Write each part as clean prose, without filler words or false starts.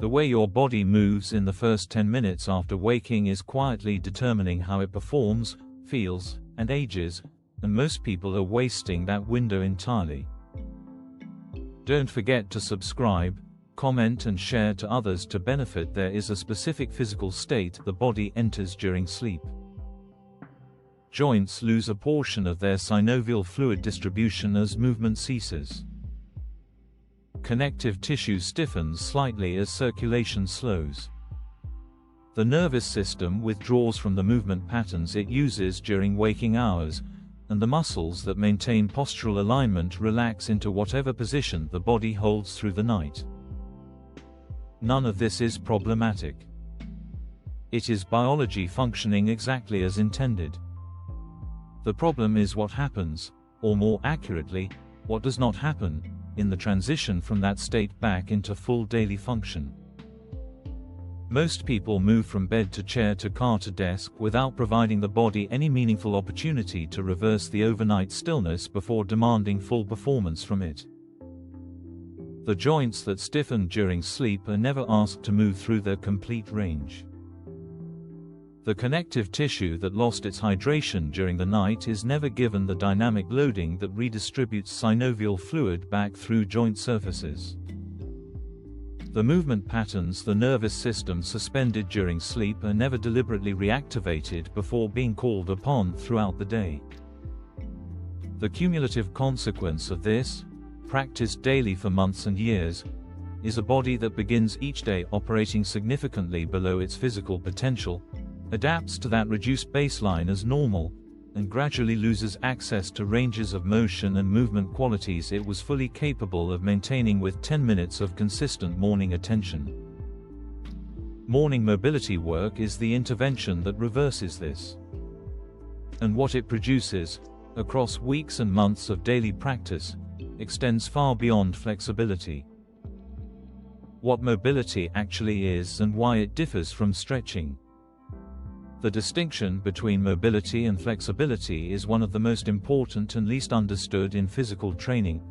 The way your body moves in the first 10 minutes after waking is quietly determining how it performs, feels, and ages, and most people are wasting that window entirely. Don't forget to subscribe, comment and share to others to benefit. There is a specific physical state the body enters during sleep. Joints lose a portion of their synovial fluid distribution as movement ceases. Connective tissue stiffens slightly as circulation slows. The nervous system withdraws from the movement patterns it uses during waking hours, and the muscles that maintain postural alignment relax into whatever position the body holds through the night. None of this is problematic. It is biology functioning exactly as intended. The problem is what happens, or more accurately, what does not happen, in the transition from that state back into full daily function. Most people move from bed to chair to car to desk without providing the body any meaningful opportunity to reverse the overnight stillness before demanding full performance from it. The joints that stiffen during sleep are never asked to move through their complete range. The connective tissue that lost its hydration during the night is never given the dynamic loading that redistributes synovial fluid back through joint surfaces. The movement patterns the nervous system suspended during sleep are never deliberately reactivated before being called upon throughout the day. The cumulative consequence of this, practiced daily for months and years, is a body that begins each day operating significantly below its physical potential, adapts to that reduced baseline as normal, and gradually loses access to ranges of motion and movement qualities it was fully capable of maintaining with 10 minutes of consistent morning attention. Morning mobility work is the intervention that reverses this. And what it produces, across weeks and months of daily practice, extends far beyond flexibility. What mobility actually is and why it differs from stretching. The distinction between mobility and flexibility is one of the most important and least understood in physical training,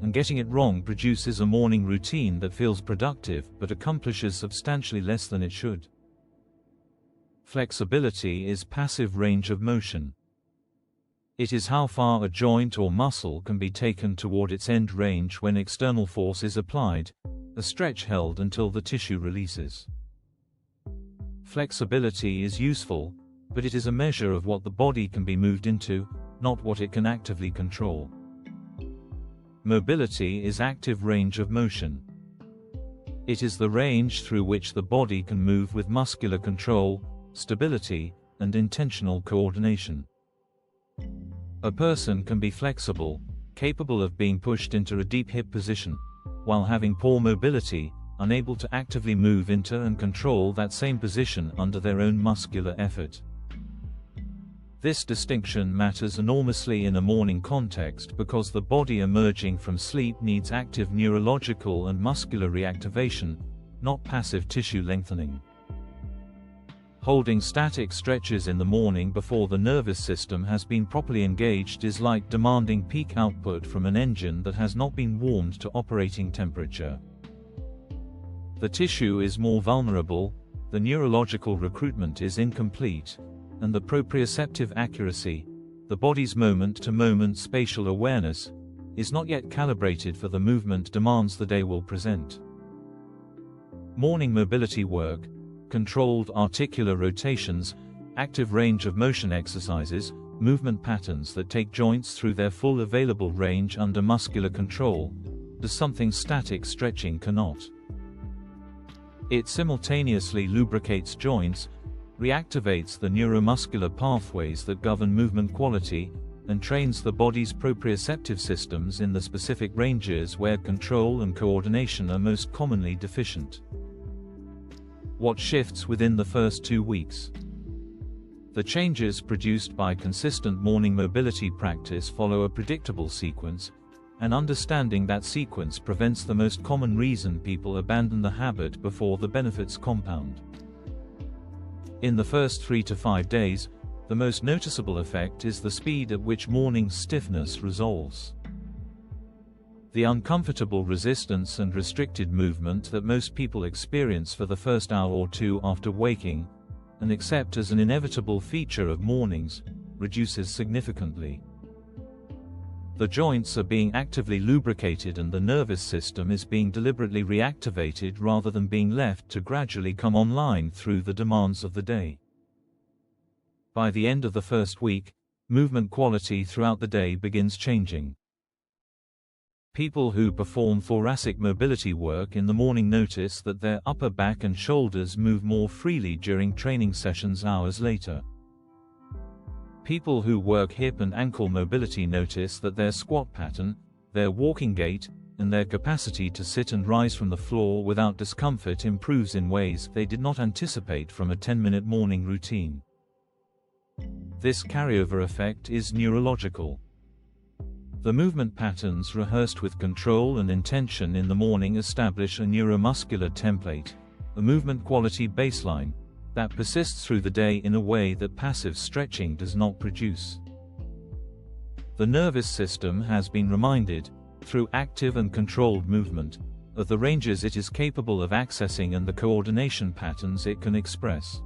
and getting it wrong produces a morning routine that feels productive but accomplishes substantially less than it should. Flexibility is passive range of motion. It is how far a joint or muscle can be taken toward its end range when external force is applied, a stretch held until the tissue releases. Flexibility is useful, but it is a measure of what the body can be moved into, not what it can actively control. Mobility is active range of motion. It is the range through which the body can move with muscular control, stability, and intentional coordination. A person can be flexible, capable of being pushed into a deep hip position, while having poor mobility, unable to actively move into and control that same position under their own muscular effort. This distinction matters enormously in a morning context because the body emerging from sleep needs active neurological and muscular reactivation, not passive tissue lengthening. Holding static stretches in the morning before the nervous system has been properly engaged is like demanding peak output from an engine that has not been warmed to operating temperature. The tissue is more vulnerable, the neurological recruitment is incomplete, and the proprioceptive accuracy, the body's moment-to-moment spatial awareness, is not yet calibrated for the movement demands the day will present. Morning mobility work, controlled articular rotations, active range of motion exercises, movement patterns that take joints through their full available range under muscular control, does something static stretching cannot. It simultaneously lubricates joints, reactivates the neuromuscular pathways that govern movement quality, and trains the body's proprioceptive systems in the specific ranges where control and coordination are most commonly deficient. What shifts within the first 2 weeks? The changes produced by consistent morning mobility practice follow a predictable sequence, and understanding that sequence prevents the most common reason people abandon the habit before the benefits compound. In the first 3 to 5 days, the most noticeable effect is the speed at which morning stiffness resolves. The uncomfortable resistance and restricted movement that most people experience for the first hour or two after waking, and accept as an inevitable feature of mornings, reduces significantly. The joints are being actively lubricated and the nervous system is being deliberately reactivated rather than being left to gradually come online through the demands of the day. By the end of the first week, movement quality throughout the day begins changing. People who perform thoracic mobility work in the morning notice that their upper back and shoulders move more freely during training sessions hours later. People who work hip and ankle mobility notice that their squat pattern, their walking gait, and their capacity to sit and rise from the floor without discomfort improves in ways they did not anticipate from a 10-minute morning routine. This carryover effect is neurological. The movement patterns rehearsed with control and intention in the morning establish a neuromuscular template, a movement quality baseline, that persists through the day in a way that passive stretching does not produce. The nervous system has been reminded, through active and controlled movement, of the ranges it is capable of accessing and the coordination patterns it can express.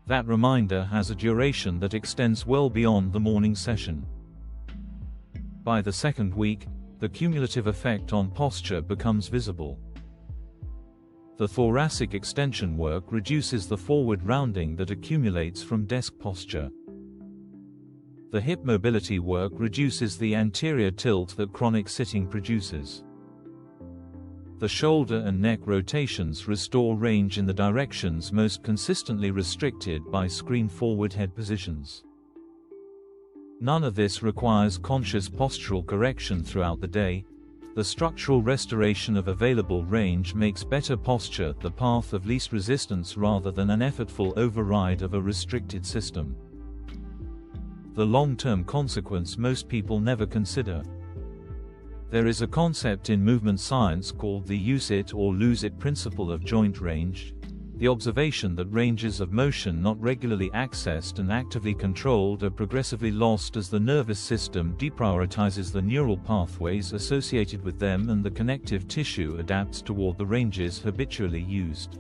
That reminder has a duration that extends well beyond the morning session. By the second week, the cumulative effect on posture becomes visible. The thoracic extension work reduces the forward rounding that accumulates from desk posture. The hip mobility work reduces the anterior tilt that chronic sitting produces. The shoulder and neck rotations restore range in the directions most consistently restricted by screen-forward head positions. None of this requires conscious postural correction throughout the day. The structural restoration of available range makes better posture the path of least resistance rather than an effortful override of a restricted system. The long-term consequence most people never consider. There is a concept in movement science called the use it or lose it principle of joint range, the observation that ranges of motion not regularly accessed and actively controlled are progressively lost as the nervous system deprioritizes the neural pathways associated with them and the connective tissue adapts toward the ranges habitually used.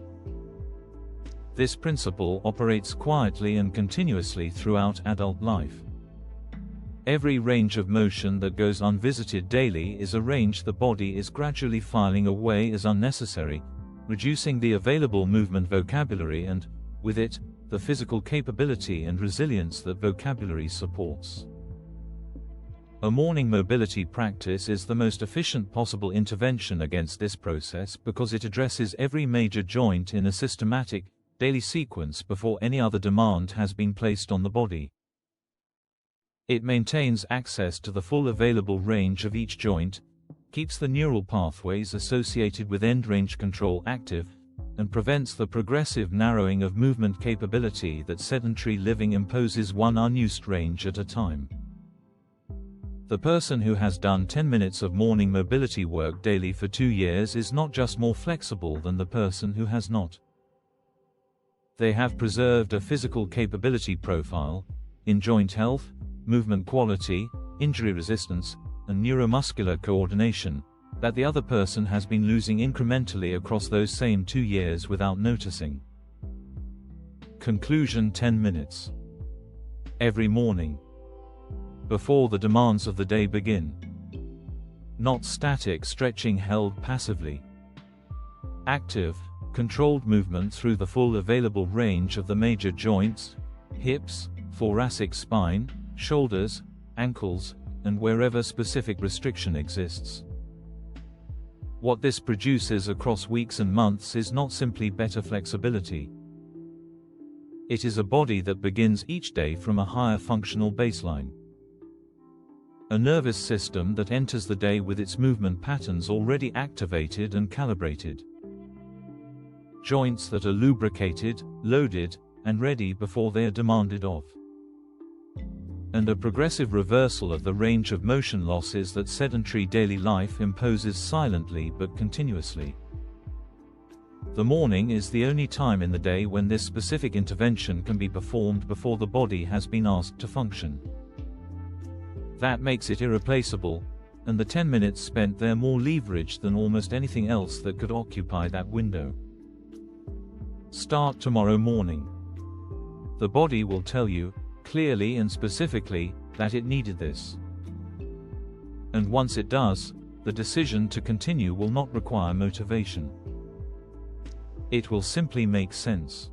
This principle operates quietly and continuously throughout adult life. Every range of motion that goes unvisited daily is a range the body is gradually filing away as unnecessary, reducing the available movement vocabulary and, with it, the physical capability and resilience that vocabulary supports. A morning mobility practice is the most efficient possible intervention against this process because it addresses every major joint in a systematic, daily sequence before any other demand has been placed on the body. It maintains access to the full available range of each joint, keeps the neural pathways associated with end-range control active, and prevents the progressive narrowing of movement capability that sedentary living imposes one unused range at a time. The person who has done 10 minutes of morning mobility work daily for 2 years is not just more flexible than the person who has not. They have preserved a physical capability profile, in joint health, movement quality, injury resistance, and neuromuscular coordination, that the other person has been losing incrementally across those same 2 years without noticing. Conclusion: 10 minutes. Every morning. Before the demands of the day begin. Not static stretching held passively. Active, controlled movement through the full available range of the major joints, hips, thoracic spine, shoulders, ankles, and wherever specific restriction exists. What this produces across weeks and months is not simply better flexibility. It is a body that begins each day from a higher functional baseline. A nervous system that enters the day with its movement patterns already activated and calibrated. Joints that are lubricated, loaded, and ready before they are demanded of. And a progressive reversal of the range of motion losses that sedentary daily life imposes silently but continuously. The morning is the only time in the day when this specific intervention can be performed before the body has been asked to function. That makes it irreplaceable, and the 10 minutes spent there more leveraged than almost anything else that could occupy that window. Start tomorrow morning. The body will tell you, clearly and specifically, that it needed this. And once it does, the decision to continue will not require motivation. It will simply make sense.